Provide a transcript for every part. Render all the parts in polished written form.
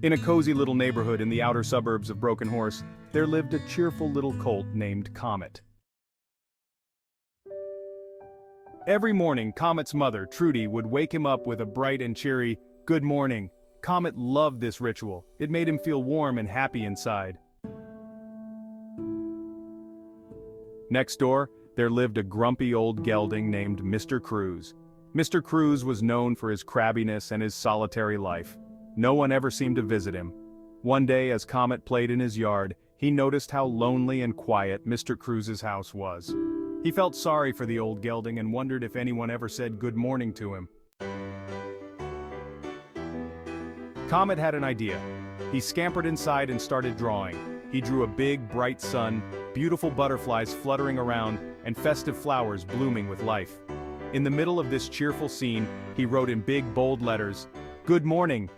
In a cozy little neighborhood in the outer suburbs of Broken Horse, there lived a cheerful little colt named Comet. Every morning, Comet's mother, Trudy, would wake him up with a bright and cheery, "Good morning." Comet loved this ritual. It made him feel warm and happy inside. Next door, there lived a grumpy old gelding named Mr. Cruise. Mr. Cruise was known for his crabbiness and his solitary life. No one ever seemed to visit him. One day, as Comet played in his yard, he noticed how lonely and quiet Mr. Cruise's house was. He felt sorry for the old gelding and wondered if anyone ever said good morning to him. Comet had an idea. He scampered inside and started drawing. He drew a big, bright sun, beautiful butterflies fluttering around, and festive flowers blooming with life. In the middle of this cheerful scene, he wrote in big, bold letters, "Good morning."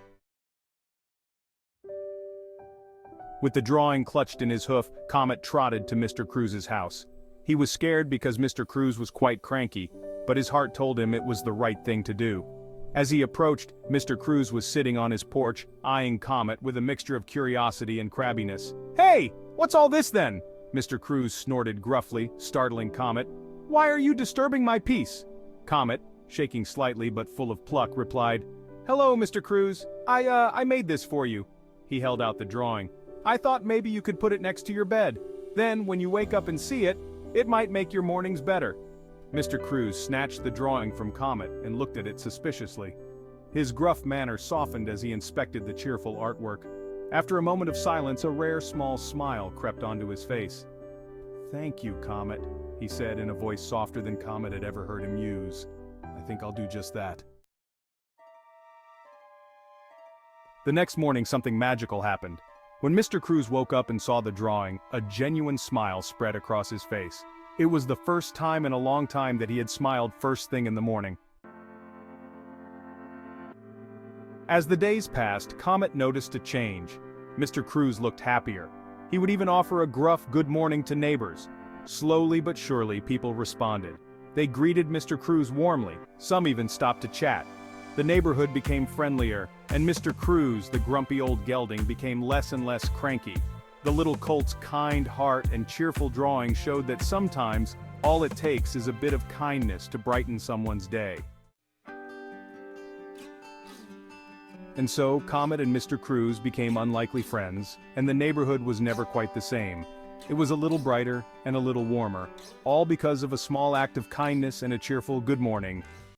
With the drawing clutched in his hoof, Comet trotted to Mr. Cruise's house. He was scared because Mr. Cruise was quite cranky, but his heart told him it was the right thing to do. As he approached, Mr. Cruise was sitting on his porch, eyeing Comet with a mixture of curiosity and crabbiness. "Hey! What's all this then?" Mr. Cruise snorted gruffly, startling Comet. "Why are you disturbing my peace?" Comet, shaking slightly but full of pluck, replied, "Hello, Mr. Cruise. I made this for you." He held out the drawing. "I thought maybe you could put it next to your bed. Then, when you wake up and see it, it might make your mornings better." Mr. Cruise snatched the drawing from Comet and looked at it suspiciously. His gruff manner softened as he inspected the cheerful artwork. After a moment of silence, a rare small smile crept onto his face. "Thank you, Comet," he said in a voice softer than Comet had ever heard him use. "I think I'll do just that." The next morning, something magical happened. When Mr. Cruise woke up and saw the drawing, a genuine smile spread across his face. It was the first time in a long time that he had smiled first thing in the morning. As the days passed, Comet noticed a change. Mr. Cruise looked happier. He would even offer a gruff good morning to neighbors. Slowly but surely, people responded. They greeted Mr. Cruise warmly, some even stopped to chat. The neighborhood became friendlier, and Mr. Cruise, the grumpy old gelding, became less and less cranky. The little colt's kind heart and cheerful drawing showed that sometimes, all it takes is a bit of kindness to brighten someone's day. And so, Comet and Mr. Cruise became unlikely friends, and the neighborhood was never quite the same. It was a little brighter and a little warmer, all because of a small act of kindness and a cheerful good morning.